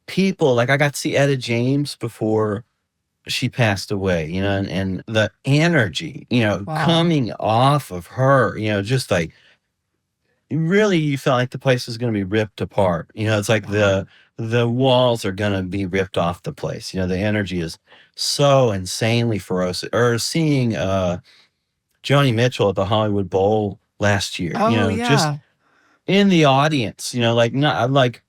people, like I got to see Etta James before she passed away, and the energy, Wow. coming off of her, just like really you felt like the place was going to be ripped apart. It's like Wow. the walls are going to be ripped off the place. The energy is so insanely ferocious. Or seeing Joni Mitchell at the Hollywood Bowl last year, Oh, just yeah. in the audience, like not like,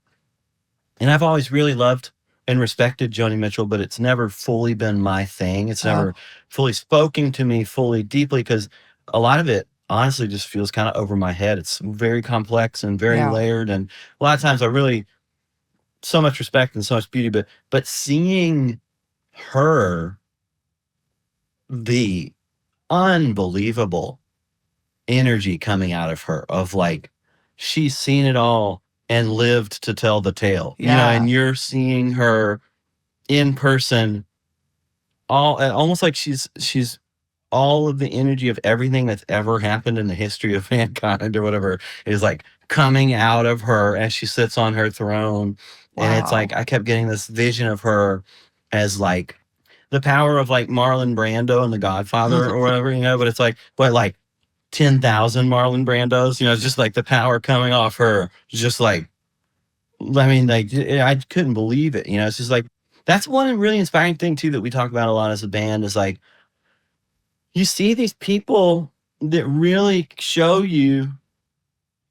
and I've always really loved and respected Joni Mitchell, but it's never fully been my thing. It's never Oh, fully spoken to me fully deeply, because a lot of it honestly just feels kind of over my head. It's very complex and very yeah. layered, and a lot of times I really so much respect and so much beauty, but seeing her, the unbelievable energy coming out of her, of like she's seen it all and lived to tell the tale, and Yeah. you're seeing her in person, all almost like she's all of the energy of everything that's ever happened in the history of mankind or whatever is like coming out of her as she sits on her throne. And it's like Wow. I kept getting this vision of her as like the power of like Marlon Brando and The Godfather or whatever, but it's like, but like 10,000 Marlon Brandos, it's just like the power coming off her, just like, I mean, like, I couldn't believe it. It's just like, that's one really inspiring thing too that we talk about a lot as a band, is like, you see these people that really show you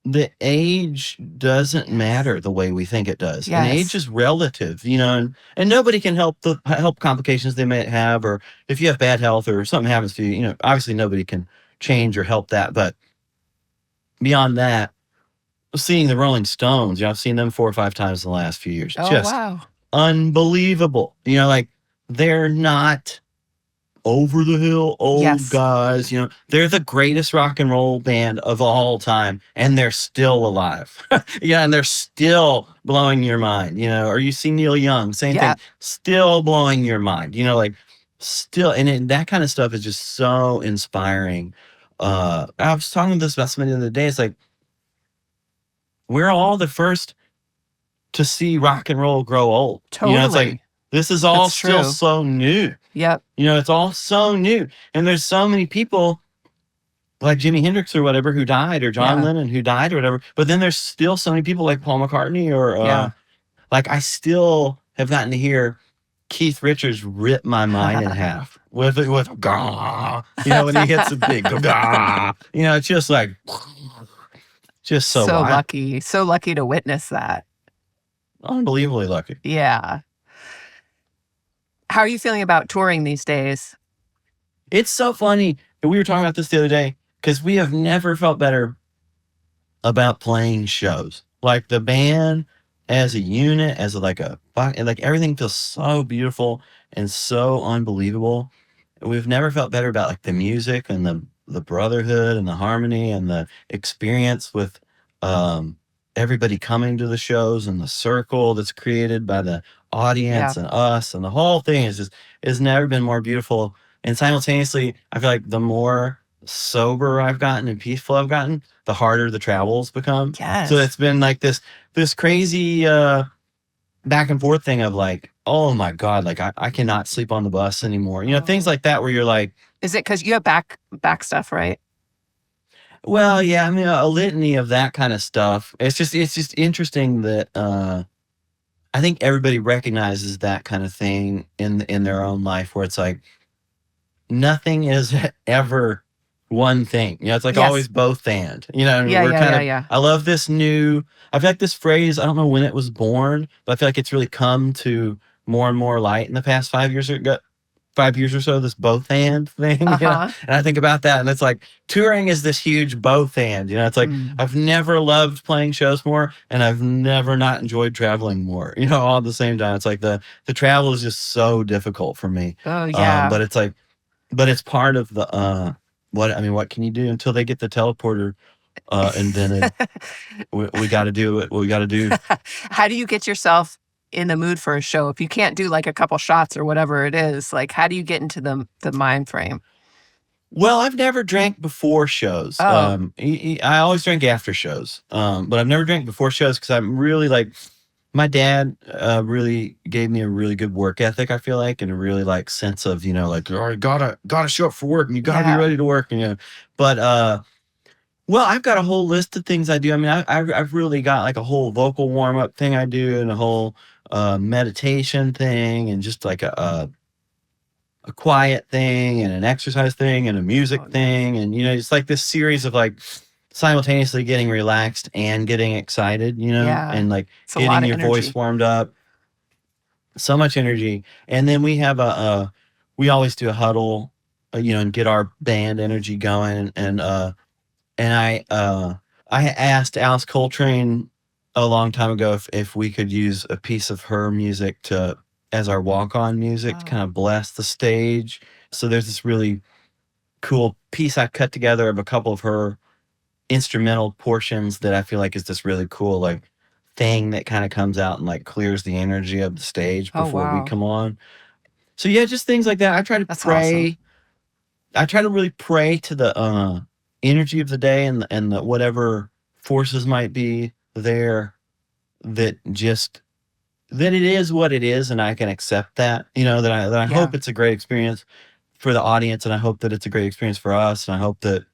that age doesn't Yes. matter the way we think it does, and age Yes. is relative, and nobody can help complications they may have, or if you have bad health or something happens to you, obviously nobody can change or help that. But beyond that, seeing the Rolling Stones, I've seen them 4 or 5 times in the last few years. Oh, Just wow. unbelievable. Like they're not over the hill old Yes. guys. They're the greatest rock and roll band of all time, and they're still alive. Yeah, and they're still blowing your mind. Or you see Neil Young, same Yeah. thing, still blowing your mind. Like still, and that kind of stuff is just so inspiring. I was talking this about somebody the other day. It's like we're all the first to see rock and roll grow old. It's like Totally. this is all That's still true. so new. Yep. It's all so new. And there's so many people like Jimi Hendrix or whatever who died, or John Yeah. Lennon who died or whatever. But then there's still so many people like Paul McCartney, or Yeah. like I still have gotten to hear Keith Richards rip my mind in half with gah, when he hits a big gah, it's just like just so So wild. lucky. So lucky to witness that. Unbelievably lucky. Yeah. How are you feeling about touring these days? It's so funny. And we were talking about this the other day, because we have never felt better about playing shows. Like the band as a unit, as like and like everything feels so beautiful and so unbelievable. We've never felt better about like the music and the brotherhood and the harmony and the experience with um everybody coming to the shows, and the circle that's created by the Yeah. audience and us, and the whole thing is never been more beautiful. And simultaneously, I feel like the more sober I've gotten and peaceful I've gotten, the harder the travels become. So Yes. it's been like this crazy back and forth thing of like, oh my God, like I cannot sleep on the bus anymore. Things Oh. like that, where you're like, Is it because you have back stuff, right? well, yeah, I mean, a litany of that kind of stuff. It's just interesting that I think everybody recognizes that kind of thing in their own life, where it's like nothing is ever one thing. It's like always Yes. both and. And Yeah, we're yeah, kind yeah, of, yeah. I love this new, I feel like this phrase, I don't know when it was born, but I feel like it's really come to more and more light in the past 5 years, 5 years or so, this both and thing. Uh-huh. And I think about that, and it's like touring is this huge both and. It's like Mm. I've never loved playing shows more, and I've never not enjoyed traveling more. All at the same time. It's like the travel is just so difficult for me. Oh, yeah. But it's like, but it's part of the what can you do until they get the teleporter invented? We got to do what we got to do. How do you get yourself in the mood for a show? If you can't do like a couple shots or whatever it is, like how do you get into the mind frame? Well, I've never drank before shows. Oh, I always drink after shows. But I've never drank before shows, because I'm really like, My dad really gave me a really good work ethic, I feel like, and a really like sense of, like, oh, you gotta show up for work and you gotta be Yeah. ready to work. But well, I've got a whole list of things I do. I mean, I've really got like a whole vocal warm up thing I do, and a whole meditation thing, and just like a quiet thing, and an exercise thing, and a music Oh, nice. thing, and it's like this series of like simultaneously getting relaxed and getting excited, Yeah. and like It's a lot getting of your voice energy. warmed up. So much energy. And then we have we always do a huddle, and get our band energy going. And I asked Alice Coltrane a long time ago if we could use a piece of her music as our walk-on music to Oh, kind of bless the stage. So there's this really cool piece I cut together of a couple of her instrumental portions that I feel like is this really cool like thing that kind of comes out and like clears the energy of the stage oh, before we wow. come on. So yeah, just things like that. I try to That's awesome. pray. I try to really pray to the energy of the day, and the whatever forces might be there, that that it is what it is, and I can accept that. That I Yeah. hope it's a great experience for the audience, and I hope that it's a great experience for us, and I hope that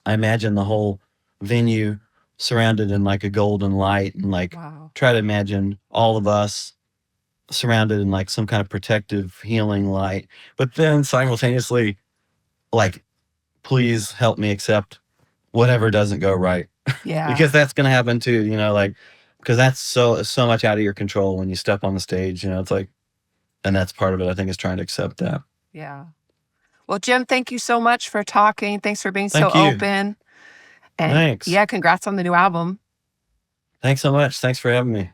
I imagine the whole venue surrounded in like a golden light, and like Wow. try to imagine all of us surrounded in like some kind of protective healing light, but then simultaneously like, please help me accept whatever doesn't go right, Yeah. because that's going to happen too, like, because that's so much out of your control when you step on the stage, it's like, and that's part of it, I think, is trying to accept that. Yeah. Well, Jim, thank you so much for talking. Thanks for being so Thank you. open. And Thanks. yeah, congrats on the new album. Thanks so much. Thanks for having me.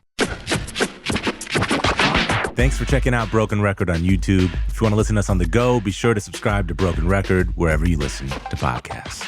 Thanks for checking out Broken Record on YouTube. If you want to listen to us on the go, be sure to subscribe to Broken Record wherever you listen to podcasts.